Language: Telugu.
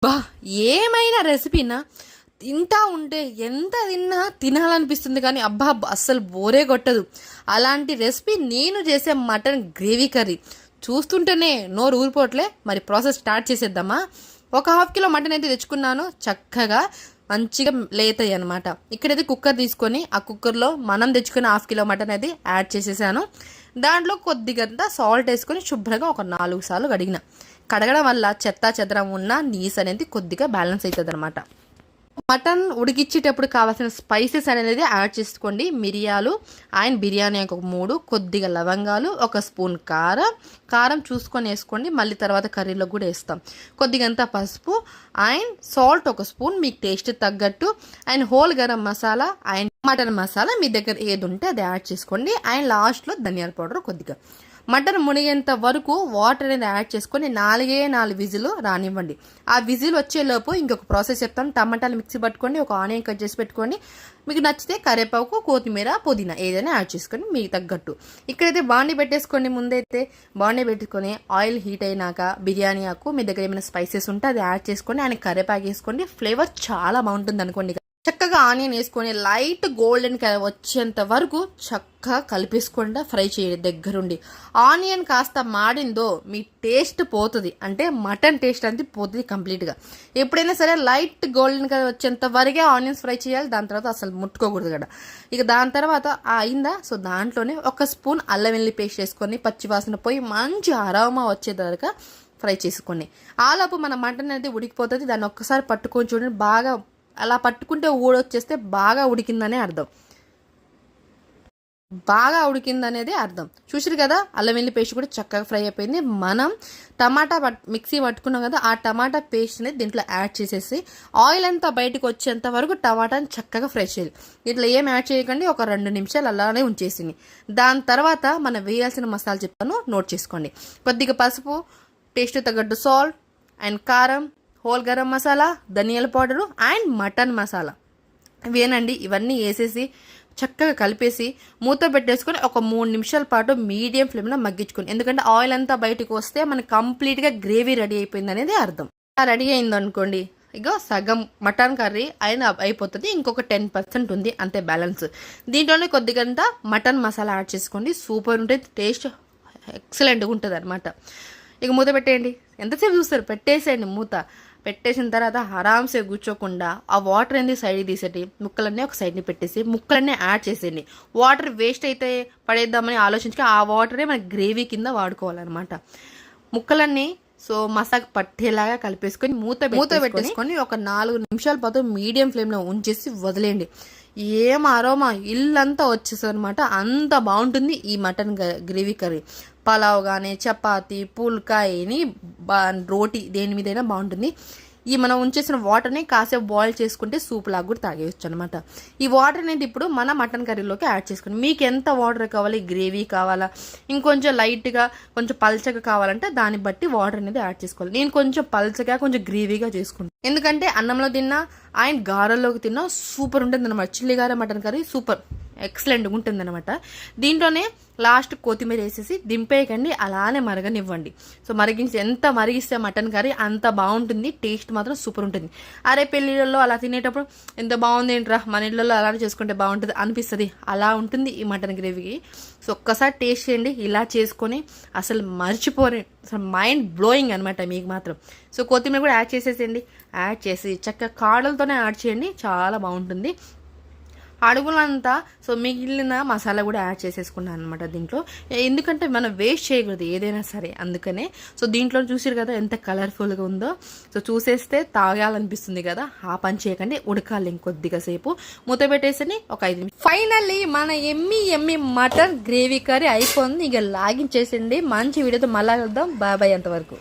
బా ఏమైనా రెసిపీనా తింటా ఉంటే ఎంత తిన్నా తినాలనిపిస్తుంది కానీ అబ్బా అస్సలు బోరే కొట్టదు. అలాంటి రెసిపీ నేను చేసే మటన్ గ్రేవీ కర్రీ. చూస్తుంటేనే నోరు ఊరిపోవట్లే. మరి ప్రాసెస్ స్టార్ట్ చేసేద్దామా? ఒక 1/2 కిలో మటన్ అయితే తెచ్చుకున్నాను. చక్కగా మంచిగా లేతాయి అనమాట. ఇక్కడైతే కుక్కర్ తీసుకొని ఆ కుక్కర్లో మనం తెచ్చుకున్న 1/2 కిలో మటన్ అయితే యాడ్ చేసేసాను. దాంట్లో కొద్దిగంతా సాల్ట్ వేసుకొని శుభ్రంగా ఒక 4 సార్లు కడగడం వల్ల చెత్త చెదరం ఉన్న నీస్ అనేది కొద్దిగా బ్యాలెన్స్ అవుతుంది అనమాట. మటన్ ఉడికిచ్చేటప్పుడు కావాల్సిన స్పైసెస్ అనేది యాడ్ చేసుకోండి. మిరియాలు అండ్ బిర్యానీ ఒక 3, కొద్దిగా లవంగాలు, 1 స్పూన్ కారం చూసుకొని వేసుకోండి. మళ్ళీ తర్వాత కర్రీలో కూడా వేస్తాం. కొద్దిగంత పసుపు అండ్ సాల్ట్ 1 స్పూన్ మీకు టేస్ట్ తగ్గట్టు, and whole garam masala and mutton masala మీ దగ్గర ఏది ఉంటే అది యాడ్ చేసుకోండి. అండ్ లాస్ట్లో ధనియాల పౌడర్ కొద్దిగా. మటన్ మునిగేంత వరకు వాటర్ అనేది యాడ్ చేసుకొని 4 విజిల్ రానివ్వండి. ఆ విజిల్ వచ్చేలోపు ఇంకొక ప్రాసెస్ చెప్తాను. టమాటాలు మిక్సీ పట్టుకోండి, ఒక ఆనియన్ కట్ చేసి పెట్టుకోండి. మీకు నచ్చితే కరివేపాకు, కొత్తిమీర, పుదీనా ఏదైనా యాడ్ చేసుకొని మీకు తగ్గట్టు. ఇక్కడైతే బాండీ పెట్టేసుకోండి. ముందైతే బాండీ పెట్టుకొని ఆయిల్ హీట్ అయినాక బిర్యానీ ఆకు మీ దగ్గర ఏమైనా స్పైసెస్ ఉంటే అది యాడ్ చేసుకోండి. ఆయన కరివేపాకు వేసుకోండి. ఫ్లేవర్ చాలా బాగుంటుంది అనుకోండి. చక్కగా ఆనియన్ వేసుకొని లైట్ గోల్డెన్ కలర్ వచ్చేంత వరకు చక్కగా కలిపేసుకోండి. ఫ్రై చేయండి దగ్గరుండి. ఆనియన్ కాస్త మాడిందో మీ టేస్ట్ పోతుంది, అంటే మటన్ టేస్ట్ అంతే పోతుంది కంప్లీట్గా. ఎప్పుడైనా సరే లైట్ గోల్డెన్ కలర్ వచ్చేంత వరకే ఆనియన్స్ ఫ్రై చేయాలి. దాని తర్వాత అసలు ముట్టుకోకూడదు కదా. ఇక దాని తర్వాత అయిందా, సో దాంట్లోనే 1 స్పూన్ అల్లం వెల్లుల్లి పేస్ట్ వేసుకొని పచ్చివాసన పోయి మంచి అరోమా వచ్చేదాకా ఫ్రై చేసుకోండి. ఆలోపు మన మటన్ అనేది ఉడికిపోతుంది. దాన్ని ఒక్కసారి పట్టుకొని చూడండి. బాగా అలా పట్టుకుంటే ఊడొచ్చేస్తే బాగా ఉడికిందనే అర్థం. బాగా ఉడికిందనేది అర్థం. చూసారు కదా, అల్లం వెల్లుల్లి పేస్ట్ కూడా చక్కగా ఫ్రై అయిపోయింది. మనం టమాటా మిక్సీ పట్టుకున్నాం కదా, ఆ టమాటా పేస్ట్ అనేది దీంట్లో యాడ్ చేసేసి ఆయిల్ అంతా బయటకు వచ్చేంత వరకు టమాటాని చక్కగా ఫ్రై చేయాలి. దీంట్లో ఏం యాడ్ చేయకండి. ఒక 2 నిమిషాలు అలానే ఉంచేసింది. దాని తర్వాత మనం వేయాల్సిన మసాలా చెప్తాను, నోట్ చేసుకోండి. కొద్దిగా పసుపు, టేస్ట్ తగ్గట్టు సాల్ట్ అండ్ కారం, హోల్ గరం మసాలా, ధనియాల పౌడరు అండ్ మటన్ మసాలా వేనండి. ఇవన్నీ వేసేసి చక్కగా కలిపేసి మూత పెట్టేసుకొని ఒక 3 నిమిషాల పాటు మీడియం ఫ్లేమ్లో మగ్గించుకొని, ఎందుకంటే ఆయిల్ అంతా బయటకు వస్తే మనకి కంప్లీట్గా గ్రేవీ రెడీ అయిపోయింది అనేది అర్థం. రెడీ అయింది అనుకోండి, ఇగో సగం మటన్ కర్రీ అయిపోతుంది. ఇంకొక 10% ఉంది అంతే బ్యాలెన్స్. దీంట్లోనే కొద్దిగంత మటన్ మసాలా యాడ్ చేసుకోండి. సూపర్ ఉంటుంది, టేస్ట్ ఎక్సలెంట్గా ఉంటుంది అనమాట. ఇక మూత పెట్టేయండి. ఎంతసేపు చూస్తారు, పెట్టేసేయండి. మూత పెట్టేసిన తర్వాత ఆరామ్సే కూర్చోకుండా ఆ వాటర్ అనేది సైడ్కి తీసేటి, ముక్కలన్నీ ఒక సైడ్ని పెట్టేసి ముక్కలన్నీ యాడ్ చేసేయండి. వాటర్ వేస్ట్ అయితే పడేద్దామని ఆలోచించుక ఆ వాటరే మన గ్రేవీ కింద వాడుకోవాలన్నమాట. ముక్కలన్నీ సో మసాలా పట్టేలాగా కలిపేసుకొని మూత పెట్టేసుకొని ఒక 4 నిమిషాల పాటు మీడియం ఫ్లేమ్లో ఉంచేసి వదిలేయండి. ఏం అరోమా ఇల్లంతా వచ్చేస్తుంది అనమాట. అంత బాగుంటుంది ఈ మటన్ గ్రేవీ కర్రీ. పలావ్ కానీ, చపాతి, పుల్కాయని, రోటీ దేని మీదైనా బాగుంటుంది. ఈ మనం ఉంచేసిన వాటర్ని కాసేపు బాయిల్ చేసుకుంటే సూప్ లాగా కూడా తాగేయచ్చు అనమాట. ఈ వాటర్ అనేది ఇప్పుడు మన మటన్ కర్రీలోకి యాడ్ చేసుకోండి. మీకు ఎంత వాటర్ కావాలి, గ్రేవీ కావాలా, ఇంకొంచెం లైట్గా కొంచెం పల్చగా కావాలంటే దాన్ని బట్టి వాటర్ అనేది యాడ్ చేసుకోవాలి. నేను కొంచెం పల్చగా కొంచెం గ్రేవీగా చేసుకుంటాను, ఎందుకంటే అన్నంలో తిన్నా అండ్ గారెల్లోకి తిన్నా సూపర్ ఉంటుంది అనమాట. చిల్లిగార మటన్ కర్రీ సూపర్ ఎక్సలెంట్గా ఉంటుంది అనమాట. దీంట్లోనే లాస్ట్ కొత్తిమీర వేసేసి దింపేయకండి, అలానే మరగనివ్వండి. సో ఎంత మరిగిస్తే మటన్ కర్రీ అంత బాగుంటుంది. టేస్ట్ మాత్రం సూపర్ ఉంటుంది. అరే పెళ్ళిళ్ళలో అలా తినేటప్పుడు ఎంత బాగుంది ఏంట్రా, మన ఇళ్ళలో అలానే చేసుకుంటే బాగుంటుంది అనిపిస్తుంది. అలా ఉంటుంది ఈ మటన్ గ్రేవీకి. సో ఒక్కసారి టేస్ట్ చేయండి. ఇలా చేసుకొని అసలు మర్చిపోరే, అసలు మైండ్ బ్లోయింగ్ అనమాట మీకు మాత్రం. సో కొత్తిమీర కూడా యాడ్ చేసేసేయండి. యాడ్ చేసి చక్కగా కాడలతోనే యాడ్ చేయండి, చాలా బాగుంటుంది. అడుగులంతా సో మిగిలిన మసాలా కూడా యాడ్ చేసేసుకున్నాను అనమాట దీంట్లో, ఎందుకంటే మనం వేస్ట్ చేయకూడదు ఏదైనా సరే, అందుకనే. సో దీంట్లో చూసారు కదా ఎంత కలర్ఫుల్గా ఉందో. సో చూసేస్తే తాగాలనిపిస్తుంది కదా, ఆ పని చేయకండి, ఉడకాలి ఇంకొద్దిగా సేపు. మూత పెట్టేసి ఒక 5 నిమిషాలు. ఫైనల్లీ మన ఎమ్మి మటన్ గ్రేవీ కర్రీ అయిపోయింది. ఇక లాగిన్ చేసేయండి. మంచి వీడియోతో మళ్ళా కలుద్దాం. బాయ్ అంతవరకు.